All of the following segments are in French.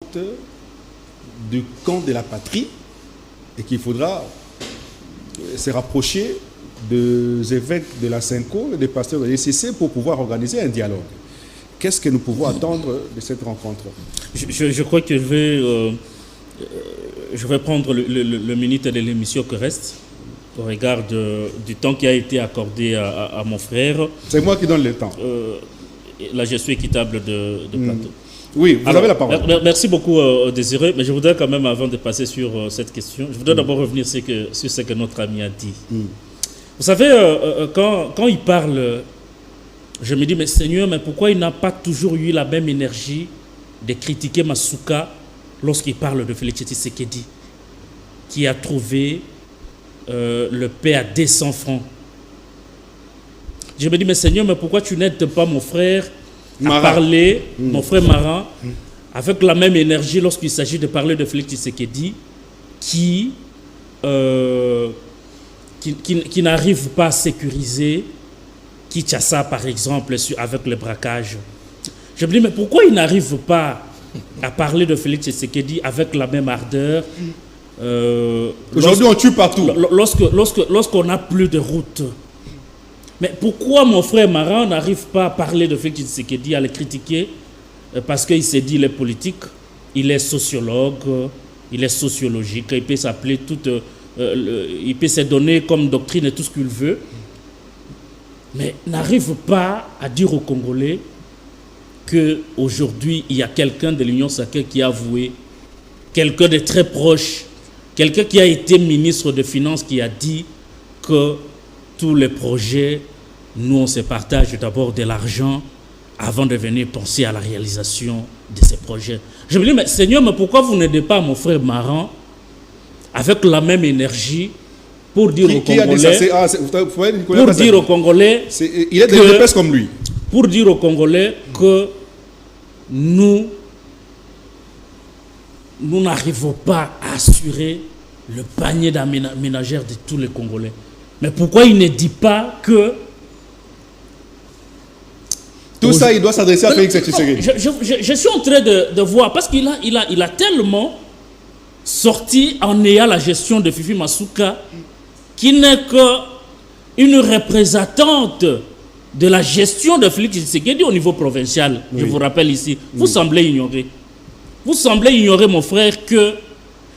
représente du camp de la patrie et qu'il faudra se rapprocher des évêques de la Cinco et des pasteurs de l'ECC pour pouvoir organiser un dialogue. Qu'est-ce que nous pouvons attendre de cette rencontre? Je crois que je vais prendre le minute de l'émission qui reste au regard du temps qui a été accordé à mon frère. C'est moi qui donne le temps. La gestion équitable de plateau. Oui, vous avez la parole. Merci beaucoup, Désiré. Mais je voudrais quand même, avant de passer sur cette question, je voudrais d'abord revenir sur ce que notre ami a dit. Vous savez, quand il parle, je me dis, mais Seigneur, mais pourquoi il n'a pas toujours eu la même énergie de critiquer Masuka lorsqu'il parle de Félix Tshisekedi, qui a trouvé le paix à 200 francs. Je me dis, mais Seigneur, mais pourquoi tu n'aides pas mon frère à parler, mon frère Maran, avec la même énergie lorsqu'il s'agit de parler de Félix Tshisekedi, qui n'arrive pas à sécuriser Kinshasa, par exemple, avec le braquage. Je me dis, mais pourquoi il n'arrive pas à parler de Félix Tshisekedi avec la même ardeur? Aujourd'hui, on tue partout. Lorsqu'on n'a plus de route. Mais pourquoi mon frère Maran n'arrive pas à parler de Félix Tshisekedi, à le critiquer? Parce qu'il s'est dit, il est politique, il est sociologue, il est sociologique, il peut s'appeler il peut se donner comme doctrine et tout ce qu'il veut, mais n'arrive pas à dire aux Congolais qu'aujourd'hui, il y a quelqu'un de l'Union sacrée qui a avoué, quelqu'un de très proche, quelqu'un qui a été ministre des Finances, qui a dit que tous les projets, nous on se partage d'abord de l'argent avant de venir penser à la réalisation de ces projets. Je me dis, mais Seigneur, mais pourquoi vous n'aidez pas mon frère Maran avec la même énergie pour dire aux Congolais, il est de l'espèce comme lui. Pour dire aux Congolais que nous n'arrivons pas à assurer le panier ménagère de tous les Congolais. Mais pourquoi il ne dit pas que... Tout ça, il doit s'adresser à Félix Tshisekedi. Je suis en train de voir, parce qu'il a tellement sorti en ayant la gestion de Fifi Masuka, qui n'est qu'une représentante de la gestion de Félix Tshisekedi au niveau provincial. Oui. Je vous rappelle ici, vous semblez ignorer. Vous semblez ignorer, mon frère, que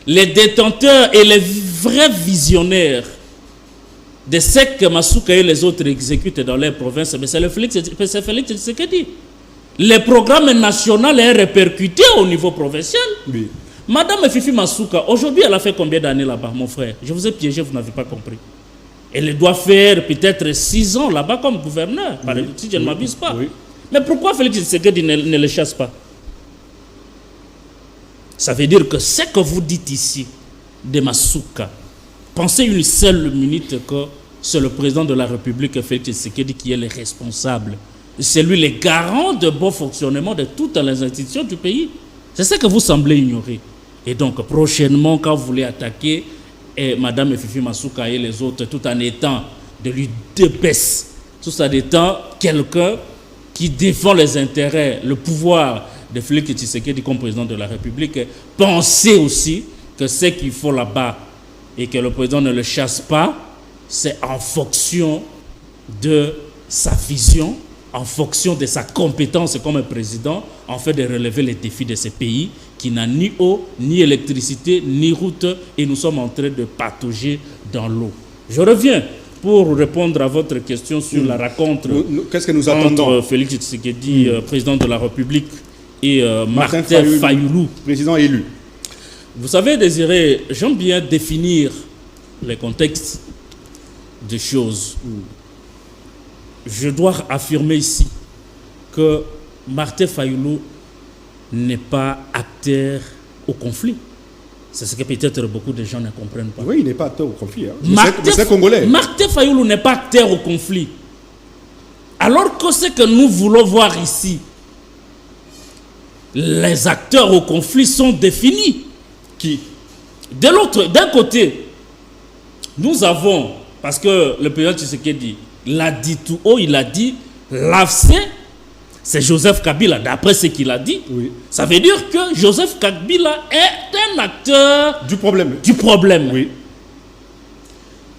les détenteurs et les vrais visionnaires de ce que Masuka et les autres exécutent dans les provinces, mais c'est Félix Tshisekedi. Le programme national est répercuté au niveau provincial. Oui. Madame Fifi Masuka, aujourd'hui, elle a fait combien d'années là-bas, mon frère? Je vous ai piégé, vous n'avez pas compris. Elle doit faire peut-être 6 ans là-bas comme gouverneur, si je ne m'abuse pas. Oui. Mais pourquoi Félix Tshisekedi ne le chasse pas? Ça veut dire que ce que vous dites ici de Masuka, pensez une seule minute que c'est le président de la République, Félix Tshisekedi, qui est le responsable. C'est lui le garant de bon fonctionnement de toutes les institutions du pays. C'est ce que vous semblez ignorer. Et donc, prochainement, quand vous voulez attaquer Madame Fifi Masuka et les autres, tout en étant de lui débaisse, tout en étant quelqu'un qui défend les intérêts, le pouvoir de Félix Tshisekedi comme président de la République, pensez aussi que ce qu'il faut là-bas et que le président ne le chasse pas, c'est en fonction de sa vision, en fonction de sa compétence comme un président, en fait de relever les défis de ce pays qui n'a ni eau, ni électricité, ni route, et nous sommes en train de patauger dans l'eau. Je reviens pour répondre à votre question sur la rencontre qu'est-ce que nous attendons entre Félix Tshisekedi, président de la République, et Martin Fayulu, président élu. Vous savez, Désiré, j'aime bien définir les contextes des choses. Je dois affirmer ici que Martin Fayulu n'est pas acteur au conflit. C'est ce que peut-être beaucoup de gens ne comprennent pas. Oui, il n'est pas acteur au conflit. Hein. C'est congolais. Martin Fayulu n'est pas acteur au conflit. Alors que ce que nous voulons voir ici, les acteurs au conflit sont définis. Qui? D'un côté, nous avons, parce que le président Tshisekedi l'a dit tout haut, il a dit, l'AFC c'est Joseph Kabila, d'après ce qu'il a dit. Oui. Ça veut dire que Joseph Kabila est un acteur Du problème. du problème. Oui.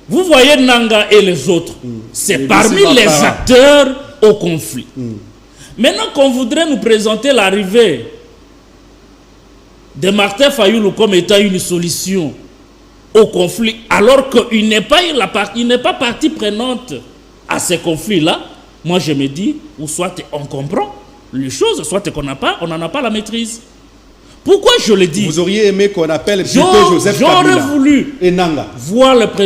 Vous voyez Nanga et les autres, c'est Les parmi Bissima les Para. acteurs au conflit. Maintenant qu'on voudrait nous présenter l'arrivée de Martin Fayoulou comme étant une solution au conflit, alors qu'il n'est pas, il n'est pas partie prenante à ces conflits-là, moi je me dis, ou soit on comprend les choses, soit on n'en a pas la maîtrise. Pourquoi je le dis? Vous auriez aimé qu'on appelle plutôt Joseph Kabila J'aurais voulu et Nanga. voir le président